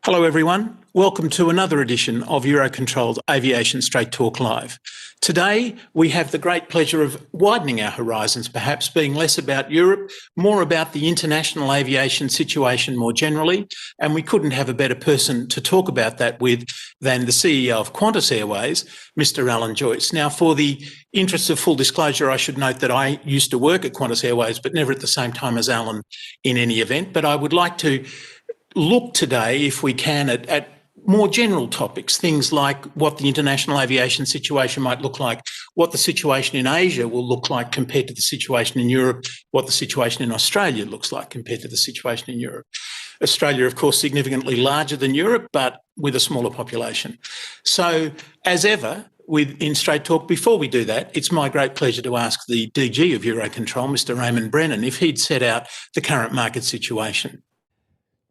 Hello everyone, welcome to another edition of EUROCONTROL Aviation StraightTalk Live. Today we have the great pleasure of widening our horizons, perhaps being less about Europe, more about the international aviation situation more generally, and we couldn't have a better person to talk about that with than the CEO of Qantas Airways, Mr. Alan Joyce. Now, for the interests of full disclosure, I should note that I used to work at Qantas Airways, but never at the same time as Alan in any event. But I would like to look today, if we can, at more general topics, things like what the international aviation situation might look like, what the situation in Asia will look like compared to the situation in Europe, what the situation in Australia looks like compared to the situation in Europe. Australia, of course, significantly larger than Europe, but with a smaller population. So, as ever, in Straight Talk, before we do that, it's my great pleasure to ask the DG of EUROCONTROL, Mr. Eamonn Brennan, if he'd set out the current market situation.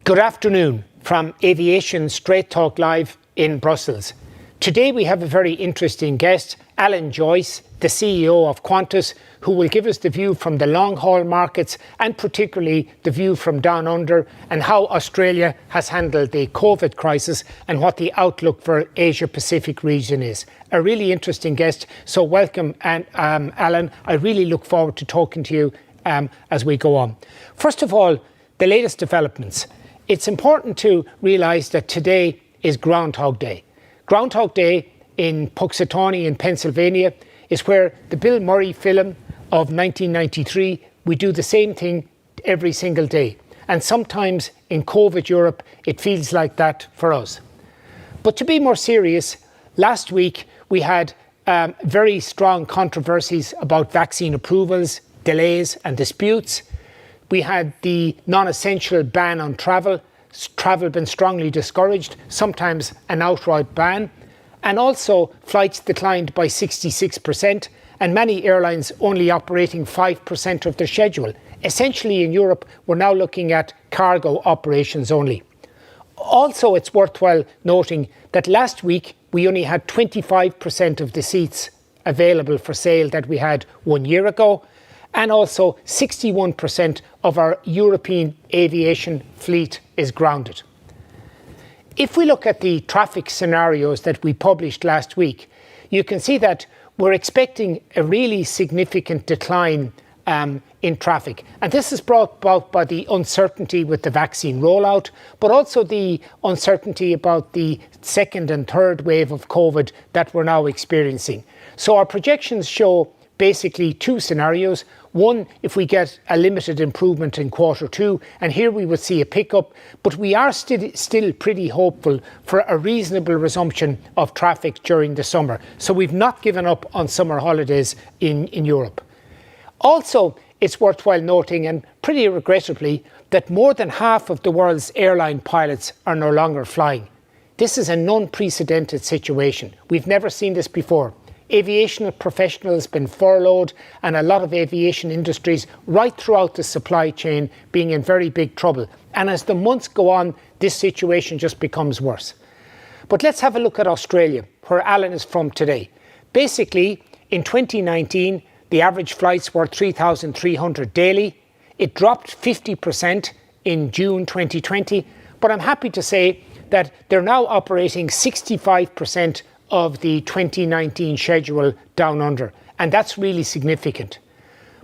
Good afternoon from Aviation StraightTalk Live in Brussels. Today we have a very interesting guest, Alan Joyce, the CEO of Qantas, who will give us the view from the long-haul markets and particularly the view from down under and how Australia has handled the COVID crisis and what the outlook for Asia-Pacific region is. A really interesting guest, so welcome, and Alan. I really look forward to talking to you as we go on. First of all, the latest developments. It's important to realise that today is Groundhog Day. Groundhog Day in Punxsutawney in Pennsylvania is where the Bill Murray film of 1993, we do the same thing every single day. And sometimes in COVID Europe, it feels like that for us. But to be more serious, last week we had very strong controversies about vaccine approvals, delays and disputes. We had the non-essential ban on travel been strongly discouraged, sometimes an outright ban. And also flights declined by 66% and many airlines only operating 5% of their schedule. Essentially in Europe, we're now looking at cargo operations only. Also, it's worthwhile noting that last week we only had 25% of the seats available for sale that we had 1 year ago. And also 61% of our European aviation fleet is grounded. If we look at the traffic scenarios that we published last week, you can see that we're expecting a really significant decline in traffic. And this is brought about by the uncertainty with the vaccine rollout, but also the uncertainty about the second and third wave of COVID that we're now experiencing. So our projections show basically two scenarios. One, if we get a limited improvement in Q2, and here we would see a pickup, but we are still pretty hopeful for a reasonable resumption of traffic during the summer. So we've not given up on summer holidays in Europe. Also, it's worthwhile noting, and pretty regrettably, that more than half of the world's airline pilots are no longer flying. This is an unprecedented situation. We've never seen this before. Aviation professionals been furloughed and a lot of aviation industries right throughout the supply chain being in very big trouble. And as the months go on, this situation just becomes worse. But let's have a look at Australia, where Alan is from today. Basically, in 2019, the average flights were 3,300 daily. It dropped 50% in June 2020, but I'm happy to say that they're now operating 65% of the 2019 schedule down under, and that's really significant.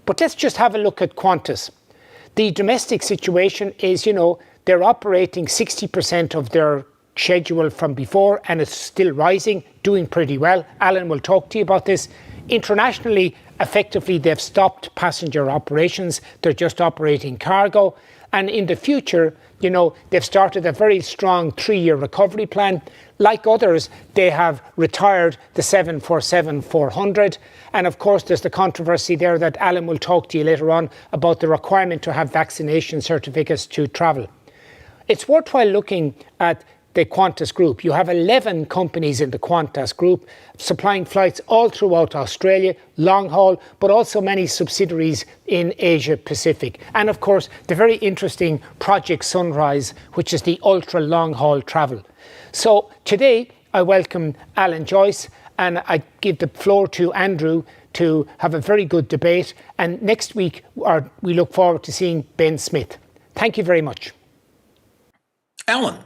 But let's just have a look at Qantas. The domestic situation is, they're operating 60% of their schedule from before, and it's still rising, doing pretty well. Alan will talk to you about this. Internationally, effectively, they've stopped passenger operations. They're just operating cargo. And in the future, they've started a very strong 3-year recovery plan. Like others, they have retired the 747-400. And of course, there's the controversy there that Alan will talk to you later on about the requirement to have vaccination certificates to travel. It's worthwhile looking at the Qantas Group. You have 11 companies in the Qantas Group supplying flights all throughout Australia, long haul, but also many subsidiaries in Asia Pacific. And of course, the very interesting Project Sunrise, which is the ultra long haul travel. So today, I welcome Alan Joyce and I give the floor to Andrew to have a very good debate. And next week, we look forward to seeing Ben Smith. Thank you very much. Alan,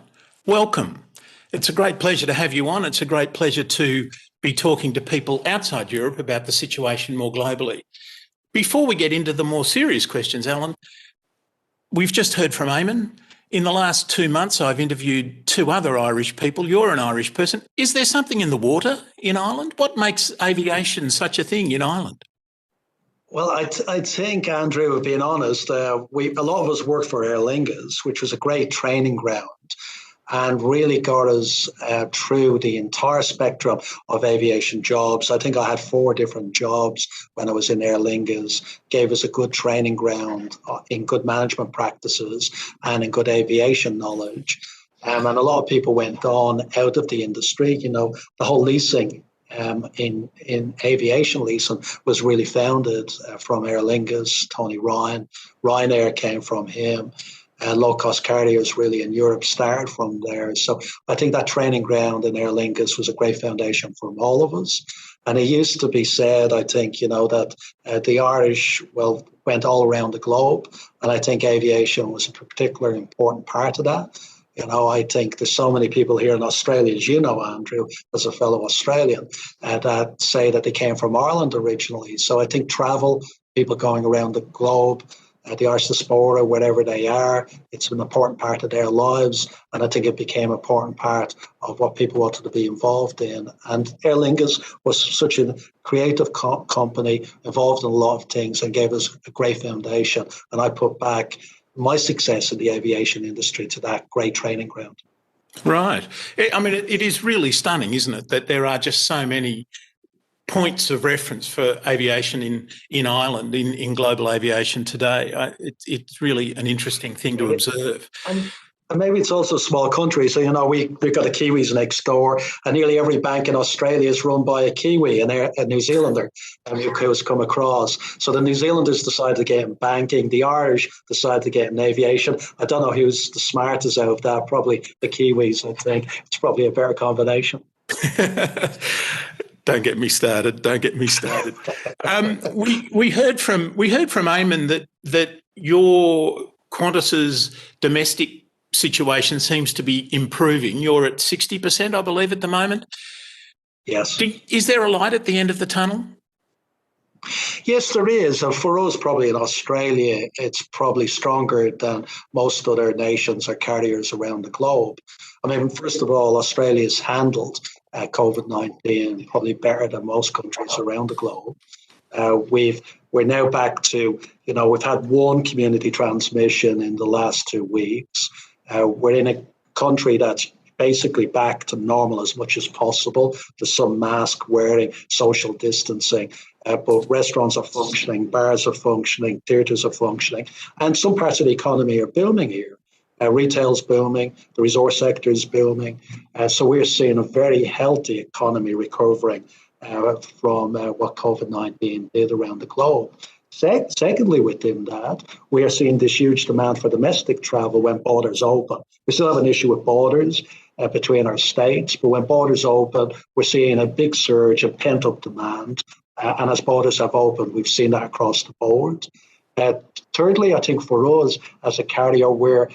welcome. It's a great pleasure to have you on. It's a great pleasure to be talking to people outside Europe about the situation more globally. Before we get into the more serious questions, Alan, we've just heard from Eamonn. In the last 2 months, I've interviewed 2 other Irish people. You're an Irish person. Is there something in the water in Ireland? What makes aviation such a thing in Ireland? Well, I think, Andrew, being honest, a lot of us worked for Aer Lingus, which was a great training ground and really got us through the entire spectrum of aviation jobs. I think I had 4 different jobs when I was in Aer Lingus, gave us a good training ground in good management practices and in good aviation knowledge. And a lot of people went on out of the industry. You know, the whole leasing in aviation leasing was really founded from Aer Lingus, Tony Ryan. Ryanair came from him. Low-cost carriers really in Europe started from there. So I think that training ground in Aer Lingus was a great foundation for all of us. And it used to be said, I think, you know, that the Irish, went all around the globe. And I think aviation was a particularly important part of that. You know, I think there's so many people here in Australia, as you know, Andrew, as a fellow Australian, that say that they came from Ireland originally. So I think travel, people going around the globe, the Irish diaspora, wherever they are, it's an important part of their lives. And I think it became an important part of what people wanted to be involved in. And Aer Lingus was such a creative company, involved in a lot of things and gave us a great foundation. And I put back my success in the aviation industry to that great training ground. Right. I mean, it is really stunning, isn't it, that there are just so many points of reference for aviation in Ireland, in global aviation today. It's really an interesting thing to observe. And maybe it's also a small country. So, you know, we've got the Kiwis next door, and nearly every bank in Australia is run by a Kiwi and a New Zealander who's come across. So the New Zealanders decided to get in banking. The Irish decided to get in aviation. I don't know who's the smartest out of that. Probably the Kiwis, I think. It's probably a better combination. Don't get me started. Don't get me started. We heard from Eamonn that your Qantas's domestic situation seems to be improving. You're at 60%, I believe, at the moment. Yes. Is there a light at the end of the tunnel? Yes, there is. And for us, probably in Australia, it's probably stronger than most other nations or carriers around the globe. I mean, first of all, Australia's handled COVID-19 probably better than most countries around the globe. We're now back to, you know, we've had 1 community transmission in the last 2 weeks. We're in a country that's basically back to normal as much as possible. There's some mask wearing, social distancing, but restaurants are functioning, bars are functioning, theatres are functioning, and some parts of the economy are booming here. Retail's booming, the resort sector is booming. So we're seeing a very healthy economy recovering from what COVID-19 did around the globe. Secondly, within that, we are seeing this huge demand for domestic travel when borders open. We still have an issue with borders between our states, but when borders open, we're seeing a big surge of pent-up demand. And as borders have opened, we've seen that across the board. Thirdly, I think for us as a carrier, we're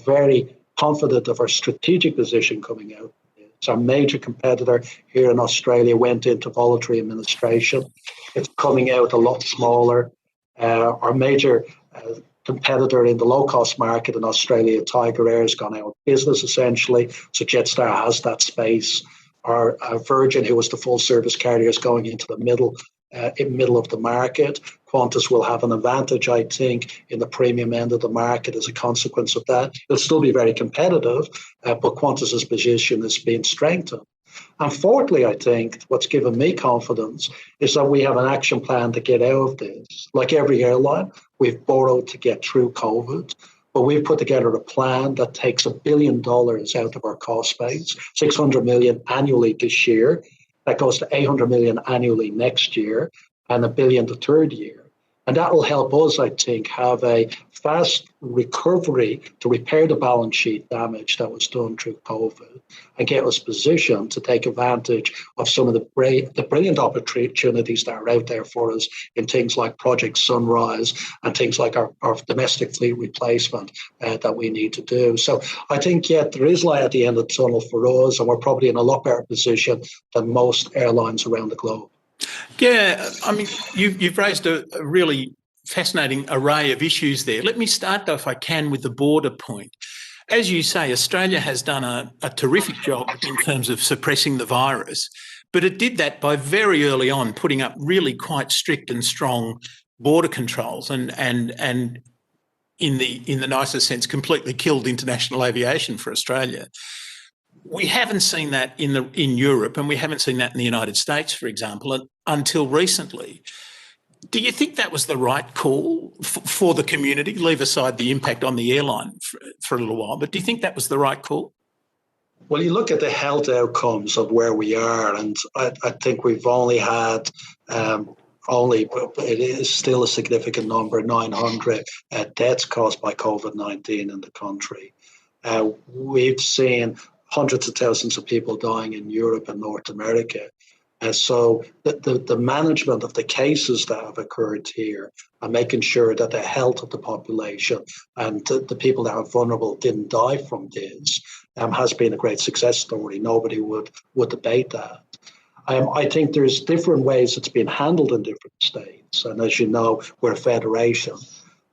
very confident of our strategic position coming out. So our major competitor here in Australia went into voluntary administration. It's coming out a lot smaller. Our major competitor in the low-cost market in Australia, Tiger Air, has gone out of business essentially. So Jetstar has that space. Our Virgin, who was the full-service carrier, is going into the middle of the market. Qantas will have an advantage, I think, in the premium end of the market as a consequence of that. It'll still be very competitive, but Qantas's position is being strengthened. And fourthly, I think what's given me confidence is that we have an action plan to get out of this. Like every airline, we've borrowed to get through COVID, but we've put together a plan that takes $1 billion out of our cost base, 600 million annually this year. That goes to 800 million annually next year and $1 billion the third year. And that will help us, I think, have a fast recovery to repair the balance sheet damage that was done through COVID and get us positioned to take advantage of some of the brilliant opportunities that are out there for us in things like Project Sunrise and things like our domestic fleet replacement that we need to do. So I think, yeah, there is light at the end of the tunnel for us, and we're probably in a lot better position than most airlines around the globe. Yeah, I mean, you've raised a really fascinating array of issues there. Let me start, though, if I can, with the border point. As you say, Australia has done a terrific job in terms of suppressing the virus, but it did that by very early on putting up really quite strict and strong border controls and in the nicest sense, completely killed international aviation for Australia. We haven't seen that in Europe, and we haven't seen that in the United States, for example, until recently. Do you think that was the right call for the community? Leave aside the impact on the airline for a little while, but do you think that was the right call? Well, you look at the health outcomes of where we are, and I think we've only had it is still a significant number, 900 deaths caused by COVID-19 in the country. We've seen hundreds of thousands of people dying in Europe and North America. And so the management of the cases that have occurred here and making sure that the health of the population and the people that are vulnerable didn't die from this has been a great success story. Nobody would debate that. I think there's different ways it's been handled in different states. And as you know, we're a federation.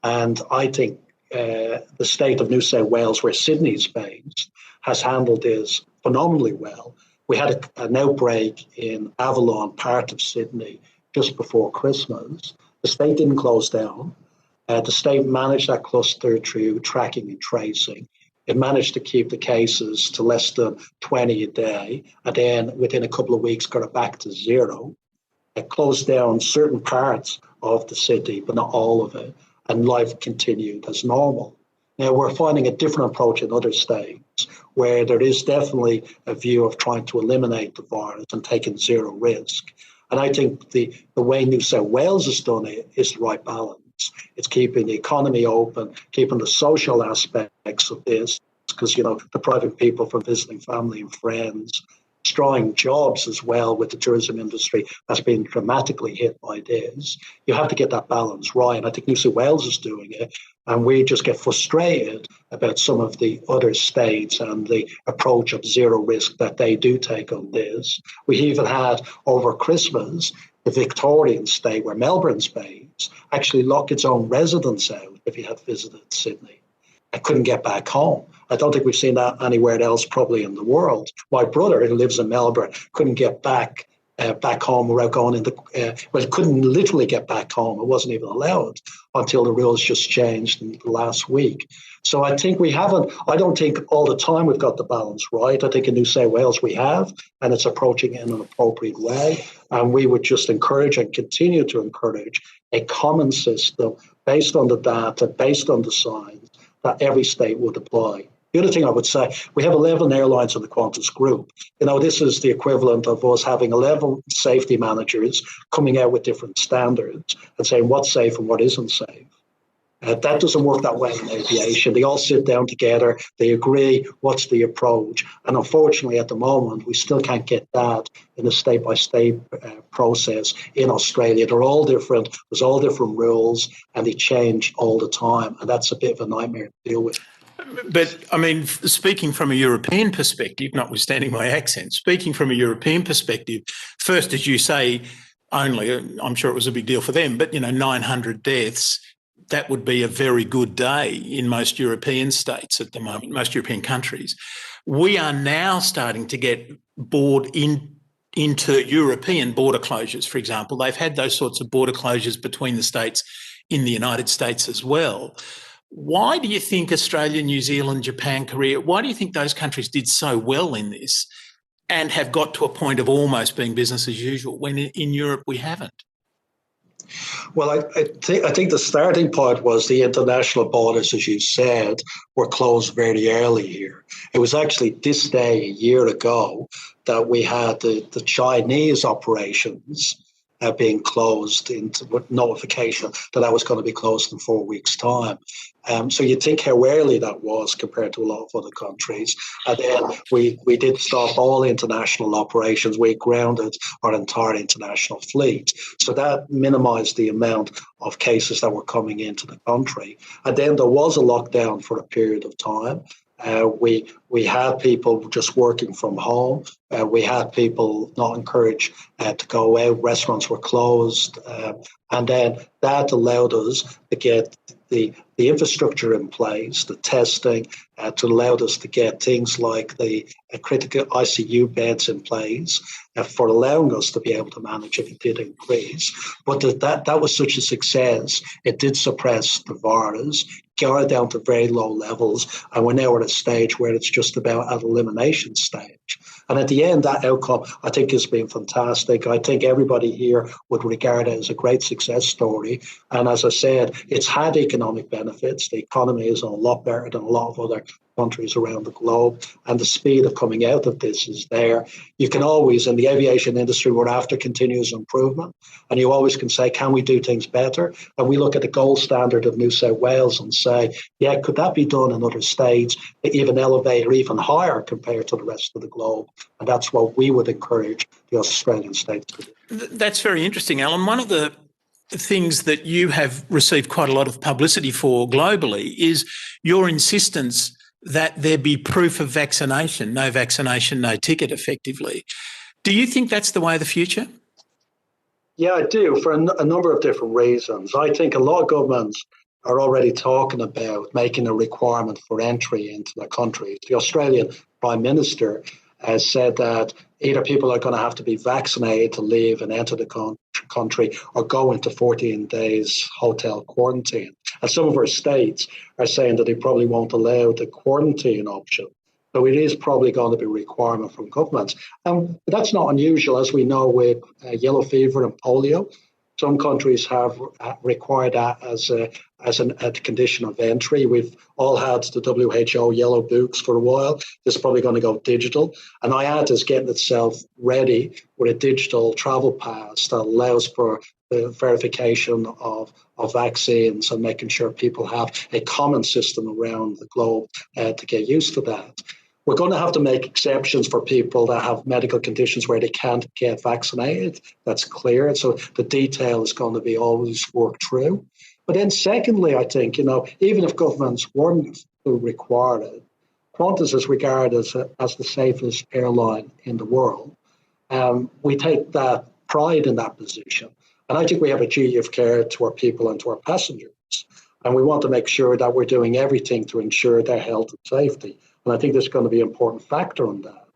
And I think the state of New South Wales, where Sydney's based, has handled this phenomenally well. We had an outbreak in Avalon, part of Sydney, just before Christmas. The state didn't close down. The state managed that cluster through tracking and tracing. It managed to keep the cases to less than 20 a day, and then within a couple of weeks got it back to zero. It closed down certain parts of the city, but not all of it, and life continued as normal. Now, we're finding a different approach in other states where there is definitely a view of trying to eliminate the virus and taking zero risk. And I think the way New South Wales has done it is the right balance. It's keeping the economy open, keeping the social aspects of this, because, depriving people from visiting family and friends, destroying jobs as well with the tourism industry has been dramatically hit by this. You have to get that balance right. And I think New South Wales is doing it. And we just get frustrated about some of the other states and the approach of zero risk that they do take on this. We even had over Christmas, the Victorian state where Melbourne's based actually lock its own residents out if you had visited Sydney. I couldn't get back home. I don't think we've seen that anywhere else probably in the world. My brother, who lives in Melbourne, couldn't get back home without going into, couldn't literally get back home. It wasn't even allowed until the rules just changed in the last week. So I think I don't think all the time we've got the balance right. I think in New South Wales we have, and it's approaching it in an appropriate way. And we would just encourage and continue to encourage a common system based on the data, based on the science, that every state would apply. The other thing I would say, we have 11 airlines in the Qantas group. This is the equivalent of us having 11 safety managers coming out with different standards and saying what's safe and what isn't safe. That doesn't work that way in aviation. They all sit down together, they agree what's the approach. And unfortunately, at the moment, we still can't get that in a state-by-state process in Australia. They're all different, there's all different rules, and they change all the time. And that's a bit of a nightmare to deal with. But, I mean, speaking from a European perspective, notwithstanding my accent, speaking from a European perspective, first, as you say, I'm sure it was a big deal for them, but, 900 deaths, that would be a very good day in most European states at the moment, most European countries. We are now starting to get into European border closures, for example. They've had those sorts of border closures between the states in the United States as well. Why do you think Australia, New Zealand, Japan, Korea, why do you think those countries did so well in this and have got to a point of almost being business as usual when in Europe we haven't? Well, I think the starting point was the international borders, as you said, were closed very early here. It was actually this day a year ago that we had the Chinese operations being closed with notification that was going to be closed in 4 weeks' time. So you think how early that was compared to a lot of other countries. And then we did stop all international operations. We grounded our entire international fleet. So that minimised the amount of cases that were coming into the country. And then there was a lockdown for a period of time. We had people just working from home. We had people not encouraged to go out. Restaurants were closed. And then that allowed us to get the infrastructure in place, the testing, to allow us to get things like the critical ICU beds in place for allowing us to be able to manage if it did increase. But that was such a success. It did suppress the virus, got it down to very low levels, and we're now at a stage where it's just about at elimination stage. And at the end, that outcome, I think, has been fantastic. I think everybody here would regard it as a great success story. And as I said, it's had economic benefits. The economy is a lot better than a lot of other countries around the globe, and the speed of coming out of this is there. You can always, in the aviation industry, we're after continuous improvement, and you always can say, can we do things better? And we look at the gold standard of New South Wales and say, yeah, could that be done in other states, even elevate or even higher compared to the rest of the globe? And that's what we would encourage the Australian states to do. That's very interesting, Alan. One of the things that you have received quite a lot of publicity for globally is your insistence that there be proof of vaccination, no ticket, effectively. Do you think that's the way of the future? Yeah, I do, for a number of different reasons. I think a lot of governments are already talking about making a requirement for entry into their countries. The Australian Prime Minister has said that either people are going to have to be vaccinated to leave and enter the country or go into 14 days hotel quarantine. And some of our states are saying that they probably won't allow the quarantine option. So it is probably going to be a requirement from governments. And that's not unusual, as we know, with yellow fever and polio. Some countries have required that as a condition of entry. We've all had the WHO yellow books for a while. This is probably going to go digital. And IATA is getting itself ready with a digital travel pass that allows for the verification of vaccines and making sure people have a common system around the globe to get used to that. We're going to have to make exceptions for people that have medical conditions where they can't get vaccinated. That's clear. So the detail is going to be always worked through. But then secondly, I think, even if governments weren't to require it, Qantas is regarded as the safest airline in the world. We take that pride in that position. And I think we have a duty of care to our people and to our passengers. And we want to make sure that we're doing everything to ensure their health and safety. And I think there's going to be an important factor on that.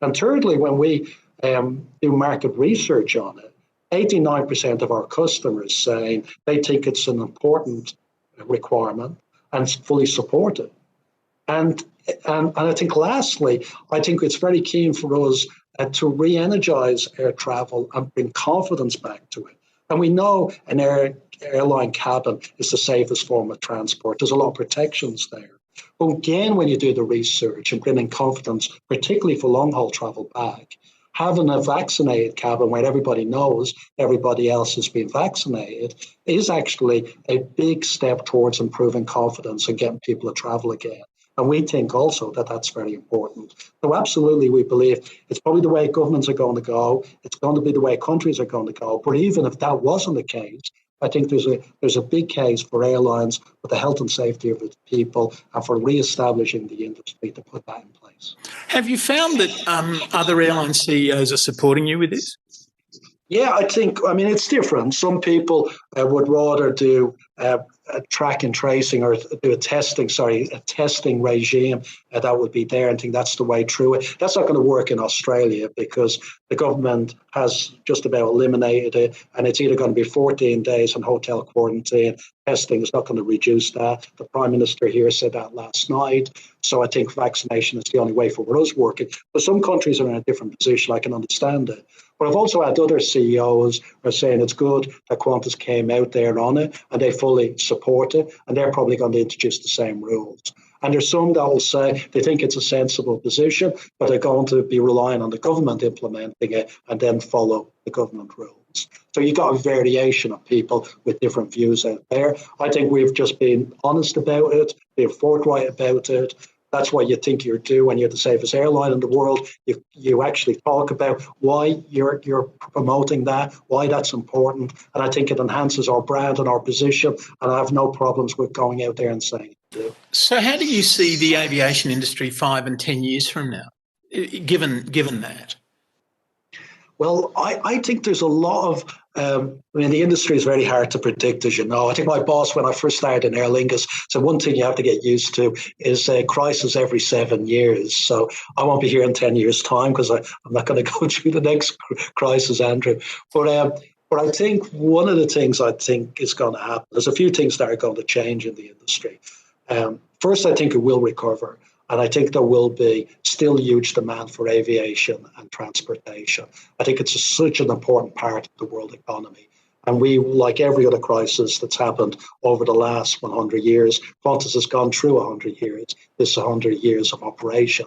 And thirdly, when we do market research on it, 89% of our customers saying they think it's an important requirement and fully support it. And I think lastly, I think it's very keen for us to re-energize air travel and bring confidence back to it. And we know an airline cabin is the safest form of transport. There's a lot of protections there. But again, when you do the research and bringing confidence, particularly for long-haul travel back, having a vaccinated cabin where everybody knows everybody else has been vaccinated is actually a big step towards improving confidence and getting people to travel again. And we think also that that's very important. So absolutely, we believe it's probably the way governments are going to go. It's going to be the way countries are going to go. But even if that wasn't the case, I think there's a big case for airlines for the health and safety of its people and for re-establishing the industry to put that in place. Have you found that other airline CEOs are supporting you with this? Yeah, I mean, it's different. Some people would rather do a track and tracing or do a testing regime that would be there and think that's the way through it. That's not going to work in Australia because the government has just about eliminated it, and it's either going to be 14 days in hotel quarantine. Testing is not going to reduce that. The Prime Minister here said that last night. So I think vaccination is the only way for us working. But some countries are in a different position. I can understand it. But I've also had other CEOs are saying it's good that Qantas came out there on it and they fully support it, and they're probably going to introduce the same rules. And there's some that will say they think it's a sensible position, but they're going to be relying on the government implementing it and then follow the government rules. airlines. So you got a variation of people with different views out there. I think we've just been honest about it, been forthright about it. That's what you think you're doing when you're the safest airline in the world. You actually talk about why you're promoting that, why that's important, and I think it enhances our brand and our position. And I have no problems with going out there and saying it. So, how do you see the aviation industry 5 and 10 years from now, given that? Well, I think there's a lot of, the industry is very hard to predict, as you know. I think my boss, when I first started in Aer Lingus, said one thing you have to get used to is a crisis every 7 years. So I won't be here in 10 years' time because I'm not going to go through the next crisis, Andrew. But I think one of the things I think is going to happen, there's a few things that are going to change in the industry. First, I think it will recover. And I think there will be still huge demand for aviation and transportation. I think it's such an important part of the world economy. And we, like every other crisis that's happened over the last 100 years, Qantas has gone through 100 years. This is 100 years of operation.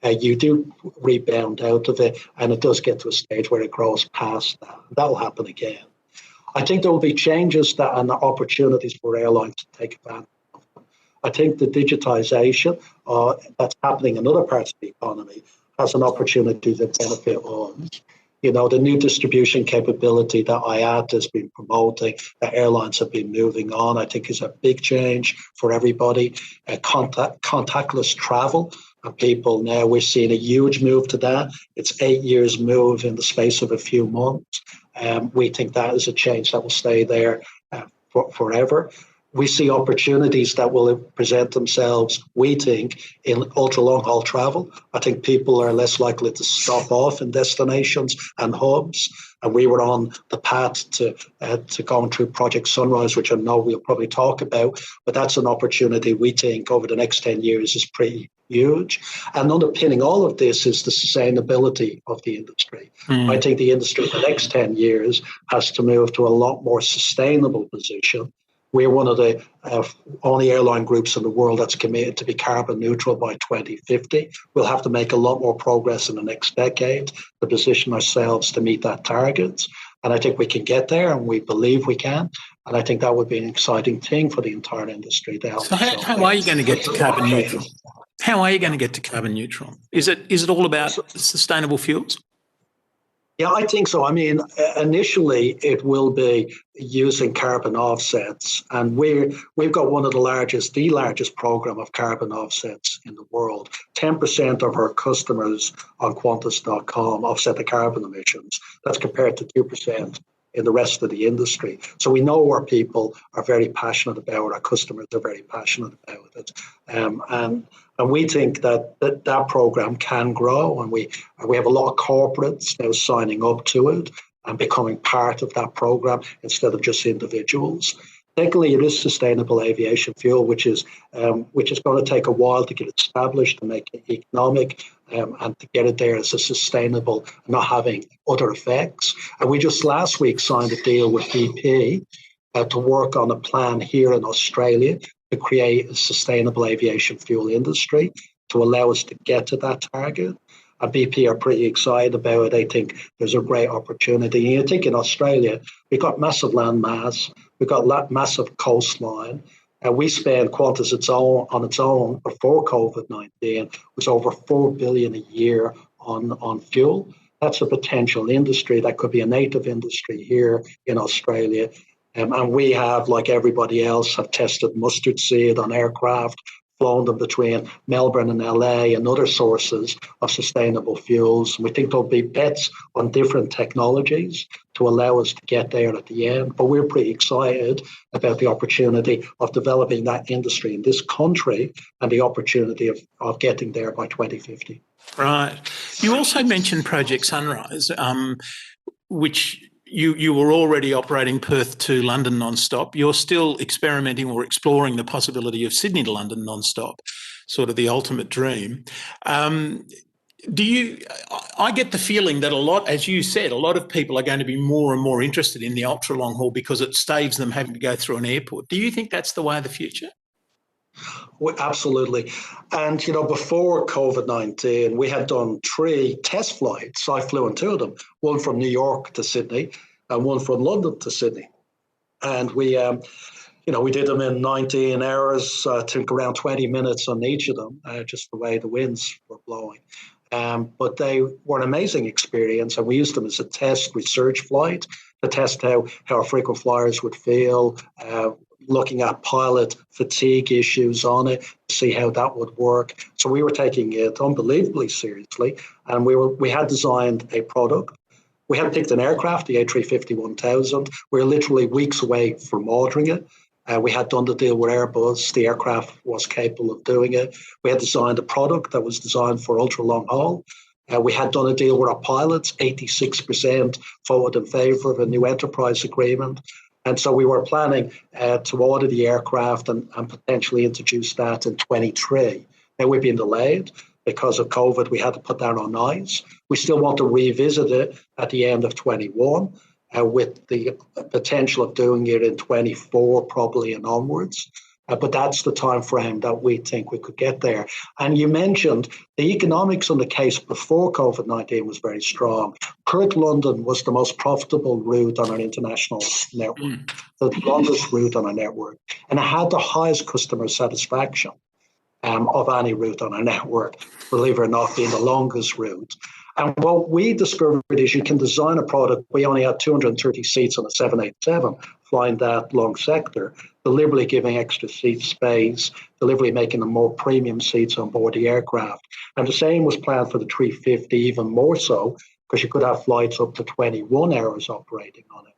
You do rebound out of it, and it does get to a stage where it grows past that. That will happen again. I think there will be changes and opportunities for airlines to take advantage. I think the digitization that's happening in other parts of the economy has an opportunity to benefit us. You know, the new distribution capability that IATA has been promoting, that airlines have been moving on, I think is a big change for everybody. Contactless travel, and people now, we're seeing a huge move to that. It's 8 years move in the space of a few months. We think that is a change that will stay there forever. We see opportunities that will present themselves, we think, in ultra-long-haul travel. I think people are less likely to stop off in destinations and hubs. And we were on the path to going through Project Sunrise, which I know we'll probably talk about. But that's an opportunity we think over the next 10 years is pretty huge. And underpinning all of this is the sustainability of the industry. I think the industry for the next 10 years has to move to a lot more sustainable position. We're one of the only airline groups in the world that's committed to be carbon neutral by 2050. We'll have to make a lot more progress in the next decade to position ourselves to meet that target. And I think we can get there, and we believe we can. And I think that would be an exciting thing for the entire industry. So how are you going to get to carbon neutral? How are you going to get to carbon neutral? Is it all about sustainable fuels? Yeah, I think so. I mean, initially it will be using carbon offsets, and we've got one of the largest program of carbon offsets in the world. 10% of our customers on Qantas.com offset the carbon emissions. That's compared to 2% in the rest of the industry. So we know our people are very passionate about it, our customers are very passionate about it. And we think that program can grow, and we have a lot of corporates now signing up to it and becoming part of that program instead of just individuals. Secondly, it is sustainable aviation fuel, which is going to take a while to get established, to make it economic, and to get it there as a sustainable, not having other effects. And we just last week signed a deal with BP to work on a plan here in Australia to create a sustainable aviation fuel industry to allow us to get to that target. And BP are pretty excited about it. They think there's a great opportunity. And you think in Australia, we've got massive land mass, we've got massive coastline, and we spend Qantas on its own before COVID-19 was over $4 billion a year on fuel. That's a potential industry that could be a native industry here in Australia. And we have, like everybody else, have tested mustard seed on aircraft, flown them between Melbourne and LA and other sources of sustainable fuels. We think there'll be bets on different technologies to allow us to get there at the end. But we're pretty excited about the opportunity of developing that industry in this country and the opportunity of getting there by 2050. Right. You also mentioned Project Sunrise, which you were already operating Perth to London non-stop. You're still experimenting or exploring the possibility of Sydney to London non-stop, sort of the ultimate dream. I get the feeling that as you said, a lot of people are going to be more and more interested in the ultra long haul because it saves them having to go through an airport. Do you think that's the way of the future? Well, absolutely. And, before COVID-19, we had done 3 test flights. I flew on 2 of them, one from New York to Sydney and one from London to Sydney. And we did them in 19 hours, I think around 20 minutes on each of them, just the way the winds were blowing. But they were an amazing experience, and we used them as a test research flight to test how our frequent flyers would feel, looking at pilot fatigue issues on it, to see how that would work. So we were taking it unbelievably seriously, and we had designed a product. We had picked an aircraft, the A350-1000. We were literally weeks away from ordering it. We had done the deal with Airbus. The aircraft was capable of doing it. We had designed a product that was designed for ultra long haul. We had done a deal with our pilots. 86% voted in favour of a new enterprise agreement. And so we were planning to order the aircraft and potentially introduce that in 23. Now we've been delayed because of COVID. We had to put that on ice. We still want to revisit it at the end of 21. With the potential of doing it in 24 probably and onwards. But that's the time frame that we think we could get there. And you mentioned the economics on the case before COVID-19 was very strong. Perth-London was the most profitable route on our international network, the longest route on our network. And it had the highest customer satisfaction of any route on our network, believe it or not, being the longest route. And what we discovered is you can design a product. We only had 230 seats on a 787 flying that long sector, deliberately giving extra seat space, deliberately making them more premium seats on board the aircraft. And the same was planned for the 350, even more so, because you could have flights up to 21 hours operating on it.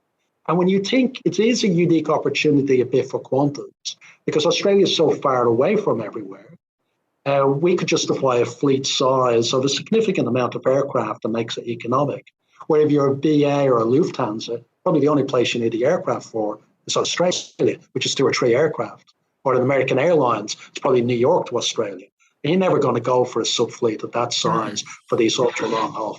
And when you think it is a unique opportunity a bit for Qantas, because Australia is so far away from everywhere, we could justify a fleet size of a significant amount of aircraft that makes it economic. Where if you're a BA or a Lufthansa, probably the only place you need the aircraft for is Australia, which is 2 or 3 aircraft. Or in American Airlines, it's probably New York to Australia. And you're never going to go for a sub-fleet of that size for these ultra-long-haul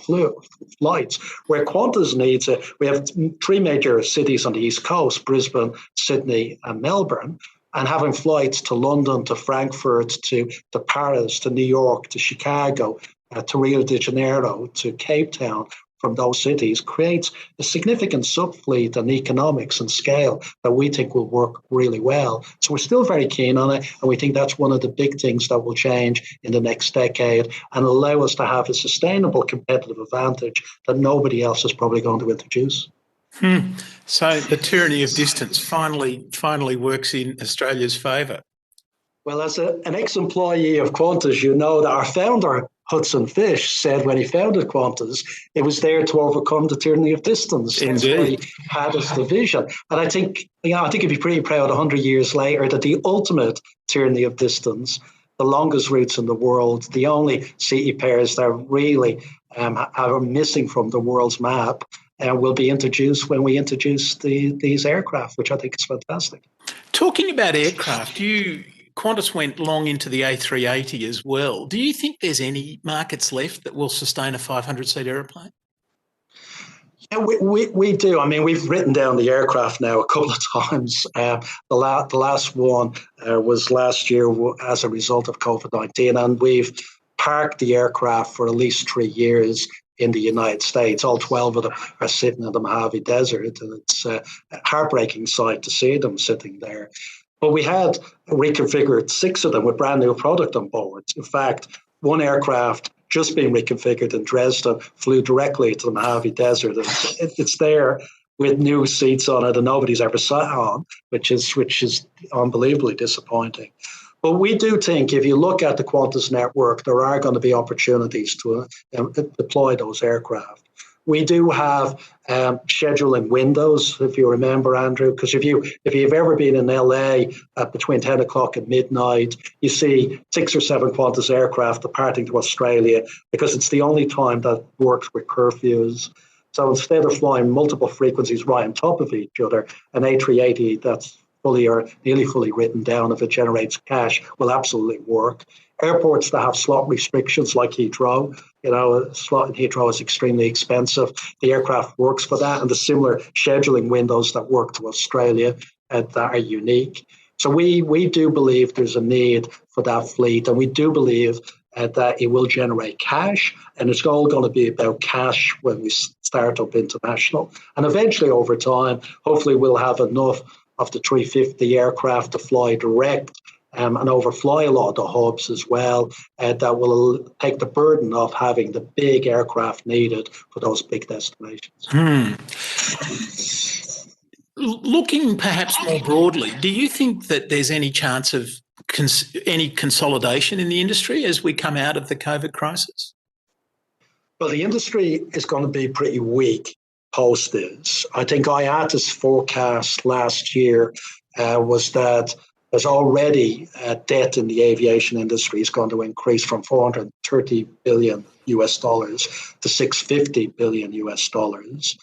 flights. Where Qantas needs it, we have 3 major cities on the East Coast, Brisbane, Sydney and Melbourne. And having flights to London, to Frankfurt, to Paris, to New York, to Chicago, to Rio de Janeiro, to Cape Town from those cities creates a significant subfleet and economics and scale that we think will work really well. So we're still very keen on it, and we think that's one of the big things that will change in the next decade and allow us to have a sustainable competitive advantage that nobody else is probably going to introduce. So the tyranny of distance finally works in Australia's favour. Well, as an ex-employee of Qantas, you know that our founder, Hudson Fysh, said when he founded Qantas, it was there to overcome the tyranny of distance. Indeed. That's why he had as the vision. And I think he'd be pretty proud 100 years later that the ultimate tyranny of distance, the longest routes in the world, the only CE pairs that really are missing from the world's map, will be introduced when we introduce these aircraft, which I think is fantastic. Talking about aircraft, Qantas went long into the A380 as well. Do you think there's any markets left that will sustain a 500-seat aeroplane? Yeah, we do. I mean, we've written down the aircraft now a couple of times. The last one was last year as a result of COVID-19, and we've parked the aircraft for at least 3 years in the United States. All 12 of them are sitting in the Mojave Desert, and it's a heartbreaking sight to see them sitting there. But we had reconfigured 6 of them with brand new product on board. In fact, one aircraft just being reconfigured in Dresden flew directly to the Mojave Desert. And it's there with new seats on it and nobody's ever sat on, which is unbelievably disappointing. But we do think if you look at the Qantas network, there are going to be opportunities to deploy those aircraft. We do have scheduling windows, if you remember, Andrew, because if you've ever been in LA at between 10 o'clock and midnight, you see 6 or 7 Qantas aircraft departing to Australia because it's the only time that works with curfews. So instead of flying multiple frequencies right on top of each other, an A380 that's fully or nearly fully written down, if it generates cash, will absolutely work. Airports that have slot restrictions like Heathrow, a slot in Heathrow is extremely expensive. The aircraft works for that, and the similar scheduling windows that work to Australia that are unique. So we do believe there's a need for that fleet, and we do believe that it will generate cash, and it's all going to be about cash when we start up international. And eventually, over time, hopefully we'll have enough of the 350 aircraft to fly direct and overfly a lot of the hubs as well, that will take the burden of having the big aircraft needed for those big destinations. Looking perhaps more broadly, do you think that there's any chance of any consolidation in the industry as we come out of the COVID crisis? Well, the industry is going to be pretty weak post this. I think IATA's forecast last year was that there's already debt in the aviation industry is going to increase from $430 billion US dollars to $650 billion US dollars.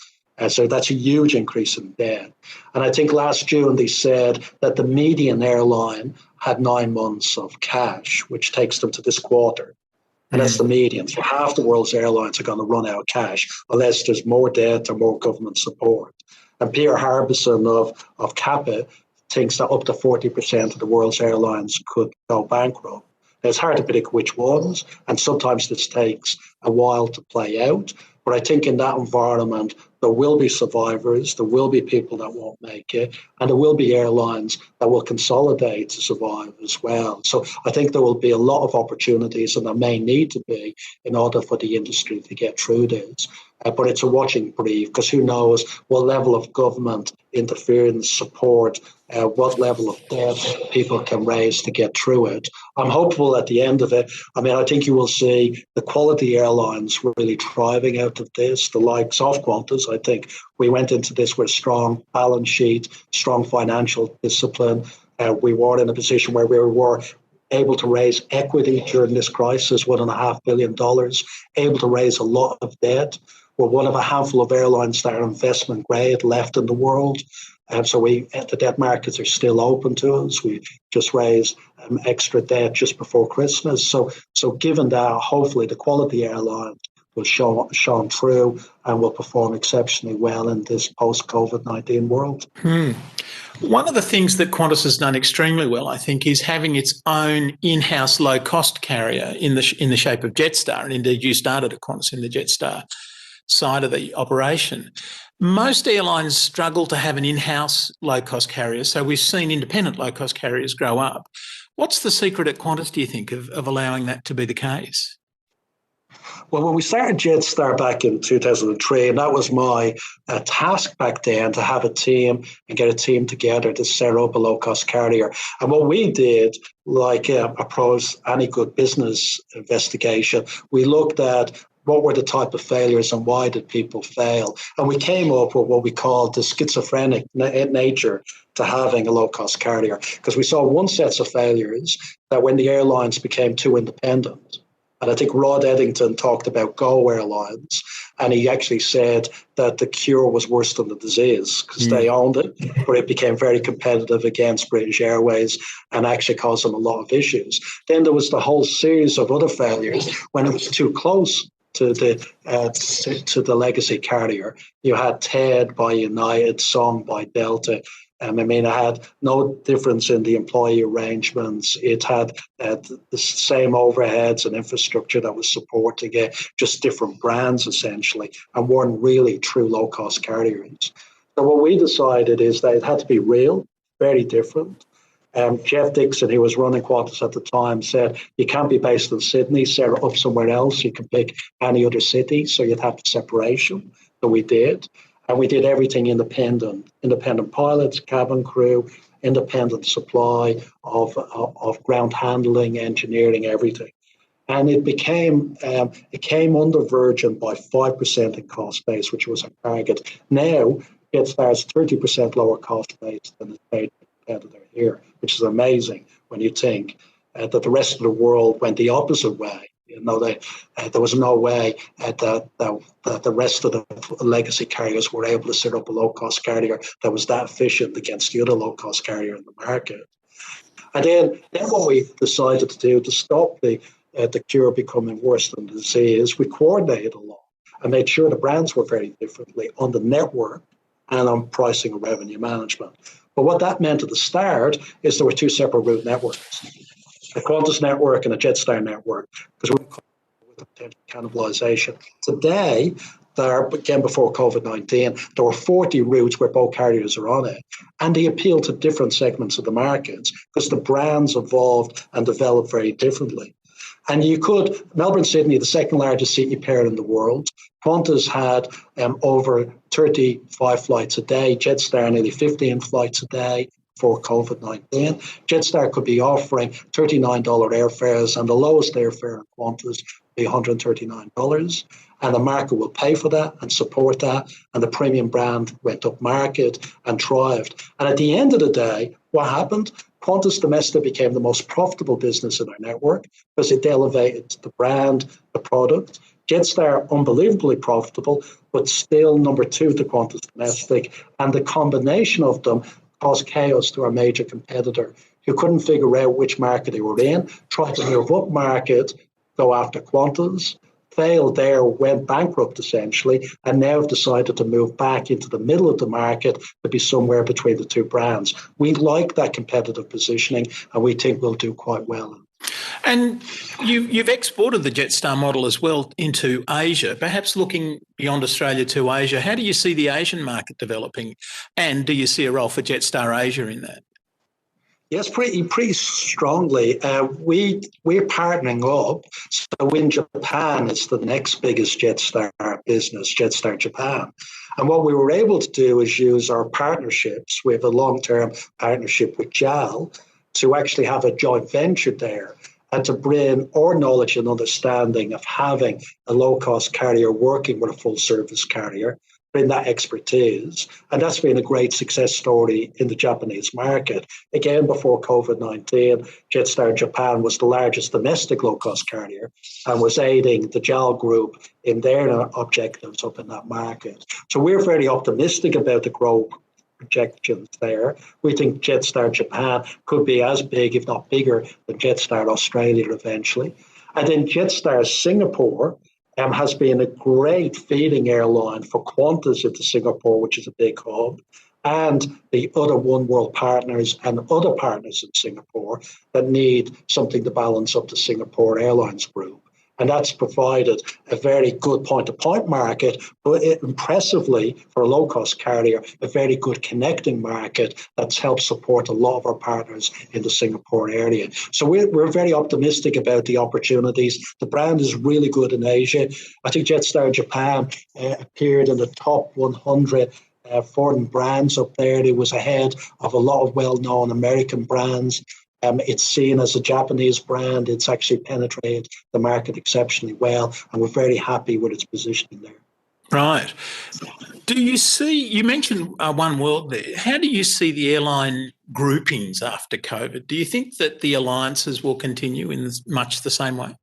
So that's a huge increase in debt. And I think last June they said that the median airline had 9 months of cash, which takes them to this quarter. And that's the median. So half the world's airlines are going to run out of cash unless there's more debt or more government support. And Pierre Harbison of CAPA thinks that up to 40% of the world's airlines could go bankrupt. Now, it's hard to predict which ones, and sometimes this takes a while to play out. But I think in that environment, there will be survivors, there will be people that won't make it, and there will be airlines that will consolidate to survive as well. So I think there will be a lot of opportunities, and there may need to be in order for the industry to get through this. But it's a watching brief, because who knows what level of government interference, support, what level of debt people can raise to get through it. I'm hopeful at the end of it. I mean, I think you will see the quality airlines really thriving out of this, the likes of Qantas. I think we went into this with a strong balance sheet, strong financial discipline. We were in a position where we were able to raise equity during this crisis, $1.5 billion, able to raise a lot of debt. We're one of a handful of airlines that are investment grade left in the world. So the debt markets are still open to us. We just raised extra debt just before Christmas. So given that, hopefully the quality airline will shine through and will perform exceptionally well in this post-COVID-19 world. One of the things that Qantas has done extremely well, I think, is having its own in-house low-cost carrier in the shape of Jetstar. And indeed, you started at Qantas in the Jetstar side of the operation. Most airlines struggle to have an in-house low-cost carrier, so we've seen independent low-cost carriers grow up. What's the secret at Qantas, do you think, of allowing that to be the case? Well, when we started Jetstar back in 2003, and that was my task back then, to have a team and get a team together to set up a low-cost carrier. And what we did, like approach any good business investigation, we looked at what were the type of failures and why did people fail? And we came up with what we called the schizophrenic nature to having a low-cost carrier, because we saw one set of failures that when the airlines became too independent. And I think Rod Eddington talked about Go Airlines, and he actually said that the cure was worse than the disease because they owned it, but it became very competitive against British Airways and actually caused them a lot of issues. Then there was the whole series of other failures when it was too close to the legacy carrier. You had TED by United, Song by Delta. I mean, it had no difference in the employee arrangements. It had the same overheads and infrastructure that was supporting it, just different brands essentially, and weren't really true low-cost carriers. So what we decided is that it had to be real, very different. Jeff Dixon, who was running Qantas at the time, said, you can't be based in Sydney, set it up somewhere else. You can pick any other city, so you'd have the separation. So we did. And we did everything independent pilots, cabin crew, independent supply of ground handling, engineering, everything. And it came under Virgin by 5% in cost base, which was our target. Now, Jetstar's 30% lower cost base than its major competitor here, which is amazing when you think that the rest of the world went the opposite way. You know, there was no way that the rest of the legacy carriers were able to set up a low-cost carrier that was that efficient against the other low-cost carrier in the market. And then what we decided to do to stop the cure becoming worse than the disease, we coordinated a lot and made sure the brands were very differently on the network and on pricing and revenue management. But what that meant at the start is there were two separate route networks. a Qantas network and a Jetstar network, because we're with the potential cannibalisation. Today, again, before COVID-19, there were 40 routes where both carriers are on it, and they appeal to different segments of the markets because the brands evolved and developed very differently. And you could, Melbourne, Sydney, the second largest city pair in the world. Qantas had over 35 flights a day, Jetstar nearly 15 flights a day before COVID-19. Jetstar could be offering $39 airfares, and the lowest airfare in Qantas would be $139. And the market will pay for that and support that. And the premium brand went up market and thrived. And at the end of the day, what happened? Qantas Domestic became the most profitable business in our network because it elevated the brand, the product. Jetstar, unbelievably profitable, but still number 2 to Qantas Domestic. And the combination of them caused chaos to our major competitor, who couldn't figure out which market they were in, tried to move up market, go after Qantas, failed there, went bankrupt essentially, and now have decided to move back into the middle of the market to be somewhere between the two brands. We like that competitive positioning, and we think we'll do quite well. And you've exported the Jetstar model as well into Asia, perhaps looking beyond Australia to Asia. How do you see the Asian market developing? And do you see a role for Jetstar Asia in that? Yes, pretty strongly. We're partnering up. So in Japan, it's the next biggest Jetstar business, Jetstar Japan. And what we were able to do is use our partnerships. We have a long-term partnership with JAL to actually have a joint venture there and to bring our knowledge and understanding of having a low-cost carrier working with a full-service carrier, bring that expertise. And that's been a great success story in the Japanese market. Again, before COVID-19, Jetstar Japan was the largest domestic low-cost carrier and was aiding the JAL group in their objectives up in that market. So we're very optimistic about the growth projections there. We think Jetstar Japan could be as big, if not bigger, than Jetstar Australia eventually. And then Jetstar Singapore has been a great feeding airline for Qantas into Singapore, which is a big hub, and the other One World partners and other partners in Singapore that need something to balance up the Singapore Airlines group. And that's provided a very good point-to-point market, but impressively, for a low-cost carrier, a very good connecting market that's helped support a lot of our partners in the Singapore area. So we're very optimistic about the opportunities. The brand is really good in Asia. I think Jetstar Japan appeared in the top 100 foreign brands up there. It was ahead of a lot of well-known American brands. It's seen as a Japanese brand. It's actually penetrated the market exceptionally well, and we're very happy with its positioning there. Right. Do you see, you mentioned One World there. How do you see the airline groupings after COVID? Do you think that the alliances will continue in much the same way?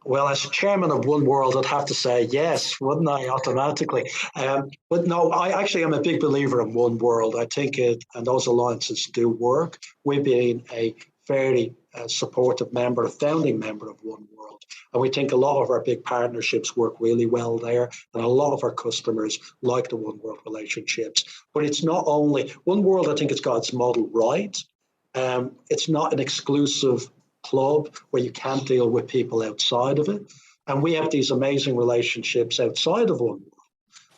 Well, as chairman of One World, I'd have to say yes, wouldn't I, automatically? But no, I actually am a big believer in One World. I think it, and those alliances do work. We've been a very supportive member, a founding member of One World. And we think a lot of our big partnerships work really well there. And a lot of our customers like the One World relationships. But it's not only, One World, I think it's got its model right. It's not an exclusive club where you can't deal with people outside of it. And we have these amazing relationships outside of One World.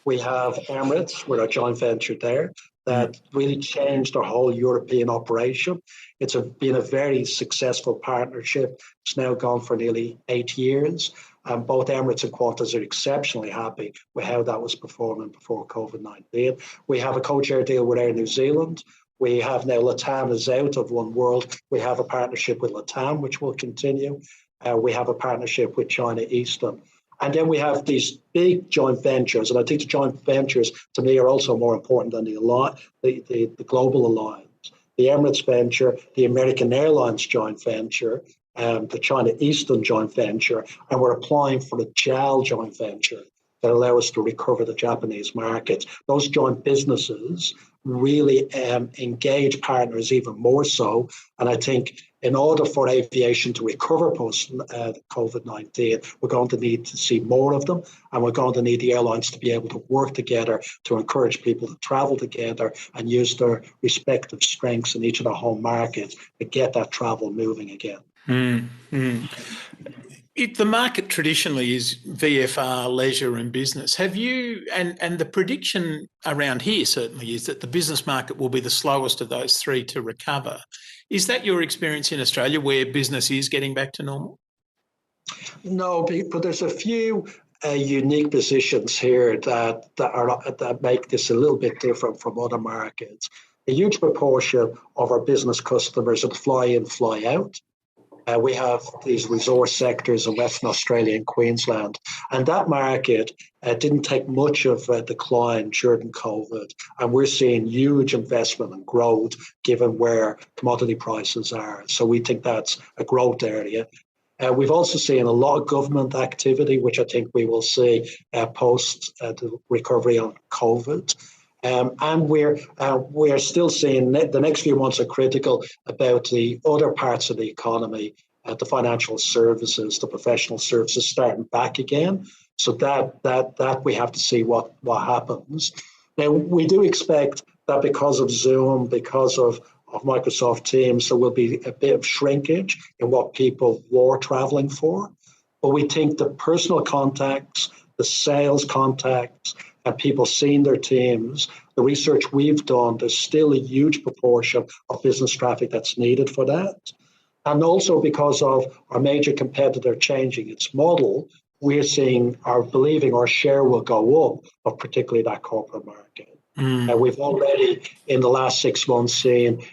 We have Emirates with our joint venture there that really changed our whole European operation. It's been a very successful partnership. It's now gone for nearly 8 years. And both Emirates and Qantas are exceptionally happy with how that was performing before COVID-19. We have a codeshare deal with Air New Zealand. We have now LATAM is out of One World. We have a partnership with LATAM, which will continue. We have a partnership with China Eastern. And then we have these big joint ventures. And I think the joint ventures, to me, are also more important than the global alliance. The Emirates venture, the American Airlines joint venture, the China Eastern joint venture, and we're applying for the JAL joint venture that allow us to recover the Japanese market. Those joint businesses really engage partners even more so. And I think in order for aviation to recover post COVID-19, we're going to need to see more of them, and we're going to need the airlines to be able to work together to encourage people to travel together and use their respective strengths in each of their home markets to get that travel moving again. The market traditionally is VFR, leisure and business. Have you, and the prediction around here certainly is that the business market will be the slowest of those three to recover. Is that your experience in Australia where business is getting back to normal? No, but there's a few unique positions here that make this a little bit different from other markets. A huge proportion of our business customers are fly in, fly out. We have these resource sectors in Western Australia and Queensland, and that market didn't take much of a decline during COVID, and we're seeing huge investment and growth given where commodity prices are. So we think that's a growth area. We've also seen a lot of government activity, which I think we will see post the recovery on COVID. And we're still seeing the next few months are critical about the other parts of the economy, the financial services, the professional services starting back again. So that we have to see what happens. Now, we do expect that because of Zoom, because of Microsoft Teams, there will be a bit of shrinkage in what people were traveling for. But we think the personal contacts, the sales contacts, and people seeing their teams, the research we've done, there's still a huge proportion of business traffic that's needed for that. And also because of our major competitor changing its model, we're seeing believing our share will go up of particularly that corporate market. We've already, in the last 6 months, seen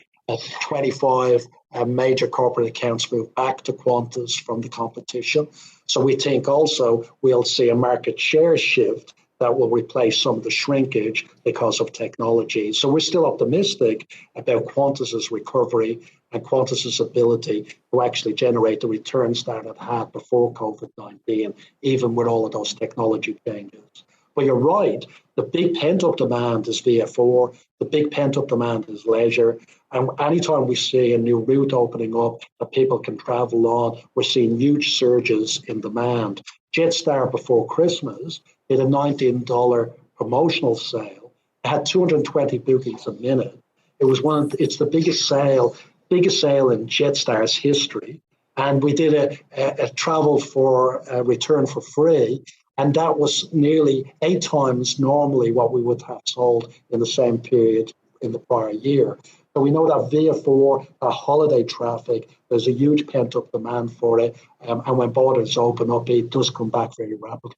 25 major corporate accounts move back to Qantas from the competition. So we think also we'll see a market share shift that will replace some of the shrinkage because of technology. So we're still optimistic about Qantas's recovery and Qantas's ability to actually generate the returns that it had before COVID-19, even with all of those technology changes. But you're right, the big pent-up demand is VFR, the big pent-up demand is leisure. And anytime we see a new route opening up that people can travel on, we're seeing huge surges in demand. Jetstar before Christmas did a $19 promotional sale. It had 220 bookings a minute. It's the biggest sale in Jetstar's history. And we did a travel for a return for free. And that was nearly 8 times normally what we would have sold in the same period in the prior year. So we know that VFR, that holiday traffic, there's a huge pent-up demand for it. And when borders open up, it does come back very rapidly.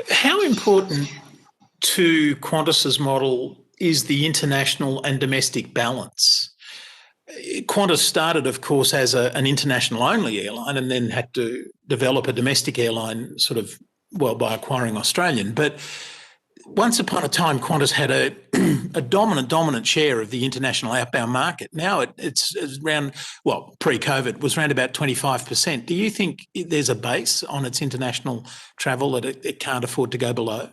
How important to Qantas's model is the international and domestic balance? Qantas started, of course, as an international-only airline and then had to develop a domestic airline by acquiring Australian. But once upon a time, Qantas had a dominant share of the international outbound market. Now it's around, pre-COVID, was around about 25%. Do you think there's a base on its international travel that it can't afford to go below?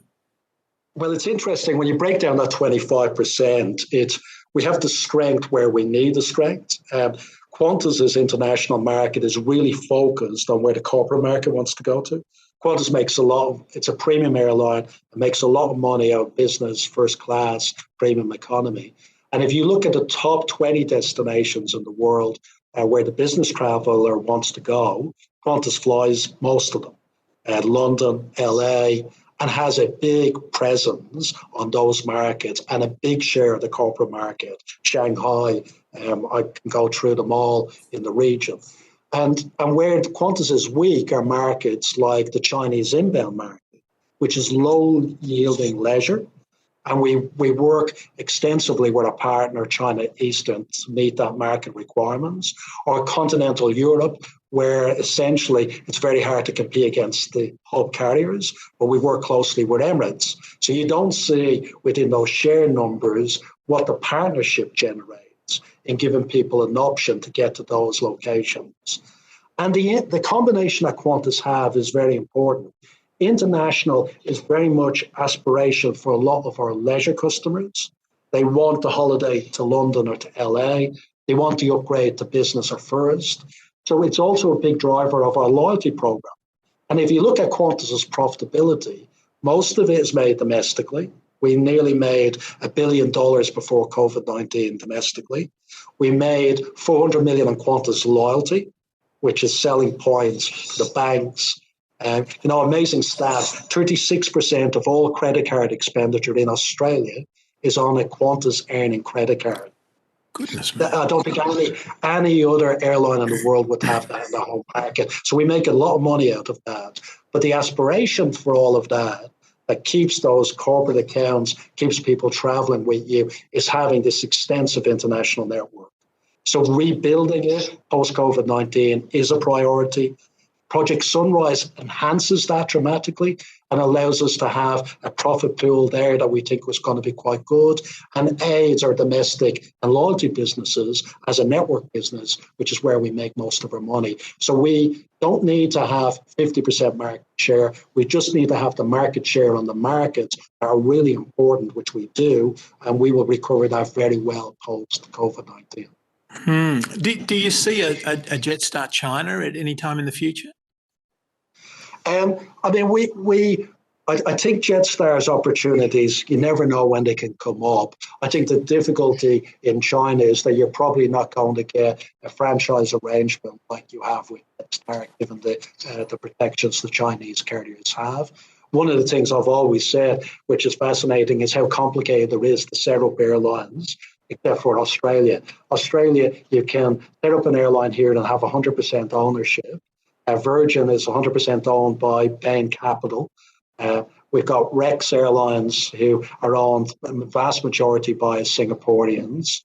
Well, it's interesting. When you break down that 25%, we have the strength where we need the strength. Qantas's international market is really focused on where the corporate market wants to go to. Qantas makes it's a premium airline. It makes a lot of money out of business, first class, premium economy. And if you look at the top 20 destinations in the world where the business traveller wants to go, Qantas flies most of them. London, LA, and has a big presence on those markets and a big share of the corporate market. Shanghai, I can go through them all in the region. And where Qantas is weak are markets like the Chinese inbound market, which is low-yielding leisure. And we work extensively with our partner, China Eastern, to meet that market requirements. Or continental Europe, where essentially it's very hard to compete against the hub carriers, but we work closely with Emirates. So you don't see within those share numbers what the partnership generates in giving people an option to get to those locations. And the combination that Qantas have is very important. International is very much aspiration for a lot of our leisure customers. They want the holiday to London or to LA. They want the upgrade to business or first. So it's also a big driver of our loyalty program. And if you look at Qantas's profitability, most of it is made domestically. We nearly made $1 billion before COVID-19 domestically. We made $400 million on Qantas loyalty, which is selling points to the banks. Amazing stat, 36% of all credit card expenditure in Australia is on a Qantas earning credit card. Goodness me. I don't think any other airline in the world would have that in the home market. So we make a lot of money out of that. But the aspiration for all of that keeps those corporate accounts, keeps people traveling with you, is having this extensive international network. So rebuilding it post-COVID-19 is a priority. Project Sunrise enhances that dramatically and allows us to have a profit pool there that we think was going to be quite good, and aids our domestic and loyalty businesses as a network business, which is where we make most of our money. So we don't need to have 50% market share. We just need to have the market share on the markets that are really important, which we do, and we will recover that very well post-COVID-19. Do you see a Jetstar China at any time in the future? I think Jetstar's opportunities, you never know when they can come up. I think the difficulty in China is that you're probably not going to get a franchise arrangement like you have with Jetstar, given the protections the Chinese carriers have. One of the things I've always said, which is fascinating, is how complicated there is to set up airlines, except for Australia. Australia, you can set up an airline here and have 100% ownership. Virgin is 100% owned by Bain Capital. We've got Rex Airlines, who are owned the vast majority by Singaporeans.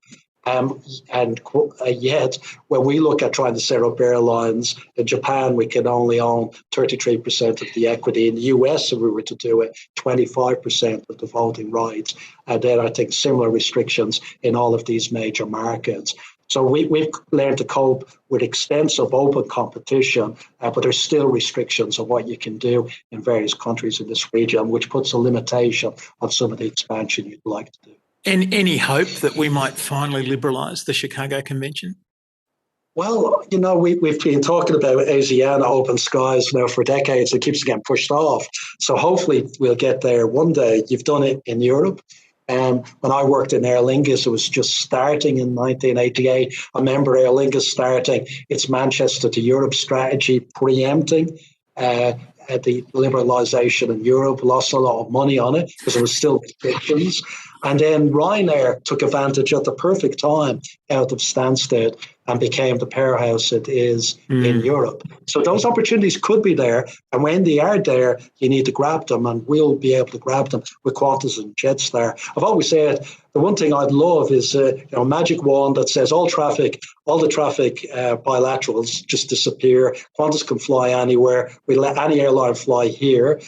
Yet, when we look at trying to set up airlines, in Japan, we can only own 33% of the equity. In the US, if we were to do it, 25% of the voting rights. And then I think similar restrictions in all of these major markets. So we've learned to cope with extensive open competition, but there's still restrictions on what you can do in various countries in this region, which puts a limitation on some of the expansion you'd like to do. And any hope that we might finally liberalise the Chicago Convention? Well, we've been talking about ASEAN open skies now for decades. It keeps getting pushed off. So hopefully we'll get there one day. You've done it in Europe. When I worked in Aer Lingus, it was just starting in 1988. I remember Aer Lingus starting its Manchester to Europe strategy, preempting the liberalisation in Europe, lost a lot of money on it because there was still restrictions. And then Ryanair took advantage at the perfect time out of Stansted and became the powerhouse it is in Europe. So those opportunities could be there. And when they are there, you need to grab them, and we'll be able to grab them with Qantas and Jetstar. I've always said the one thing I'd love is a magic wand that says all the traffic bilaterals just disappear. Qantas can fly anywhere. We let any airline fly here.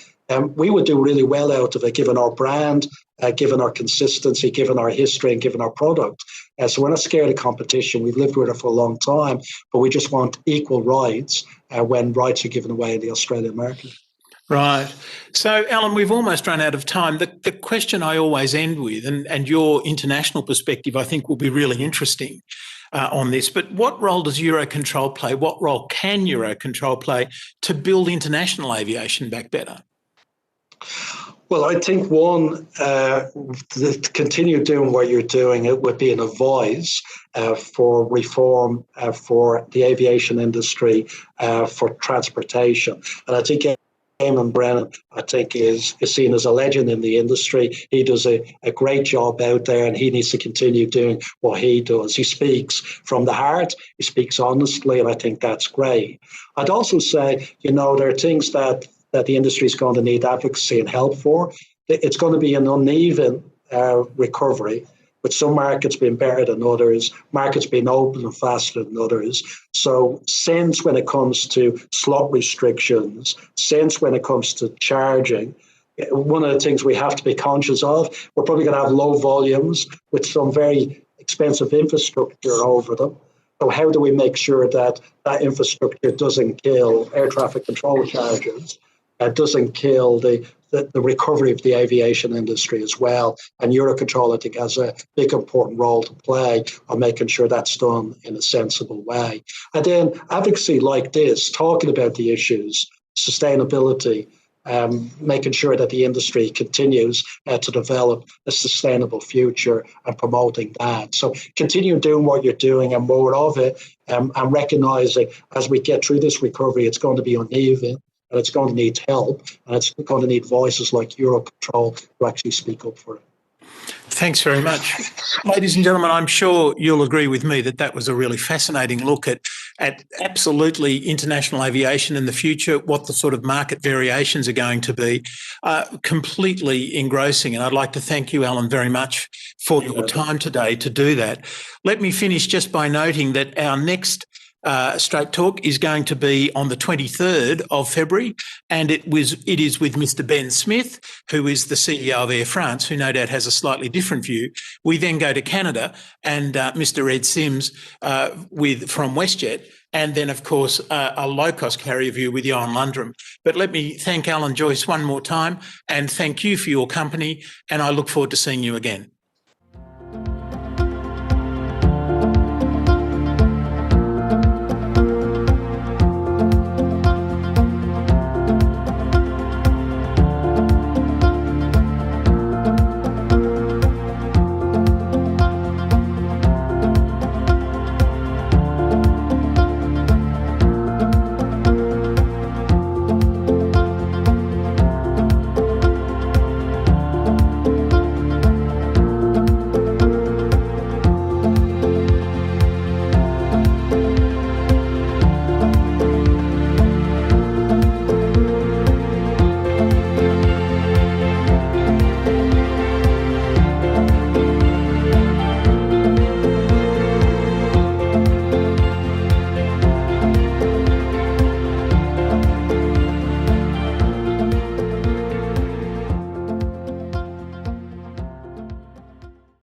We would do really well out of it, given our brand, given our consistency, given our history, and given our product. So we're not scared of competition. We've lived with it for a long time, but we just want equal rights when rights are given away in the Australian market. Right. So, Alan, we've almost run out of time. The question I always end with, and your international perspective, I think, will be really interesting on this, but what role does EUROCONTROL play? What role can EUROCONTROL play to build international aviation back better? Well, I think one, to continue doing what you're doing, it would be an advice for reform for the aviation industry, for transportation. And I think Eamonn Brennan, I think, is seen as a legend in the industry. He does a great job out there, and he needs to continue doing what he does. He speaks from the heart, he speaks honestly, and I think that's great. I'd also say, there are things that the industry is going to need advocacy and help for. It's going to be an uneven recovery, with some markets being better than others, markets being open and faster than others. So since when it comes to slot restrictions, since when it comes to charging, one of the things we have to be conscious of, we're probably going to have low volumes with some very expensive infrastructure over them. So how do we make sure that infrastructure doesn't kill air traffic control charges? Doesn't kill the the recovery of the aviation industry as well. And Eurocontrol, I think, has a big important role to play on making sure that's done in a sensible way. And then advocacy like this, talking about the issues, sustainability, making sure that the industry continues to develop a sustainable future and promoting that. So continue doing what you're doing and more of it, and recognizing as we get through this recovery, it's going to be uneven and it's going to need help, and it's going to need voices like Eurocontrol to actually speak up for it. Thanks very much. Ladies and gentlemen, I'm sure you'll agree with me that that was a really fascinating look at absolutely international aviation in the future, what the sort of market variations are going to be, completely engrossing. And I'd like to thank you, Alan, very much for your time today to do that. Let me finish just by noting that our next Straight Talk is going to be on the 23rd of February, and it is with Mr. Ben Smith, who is the CEO of Air France, who no doubt has a slightly different view. We then go to Canada and Mr. Ed Sims from WestJet, and then, of course, a low-cost carrier view with Eoin Lundrum. But let me thank Alan Joyce one more time and thank you for your company, and I look forward to seeing you again.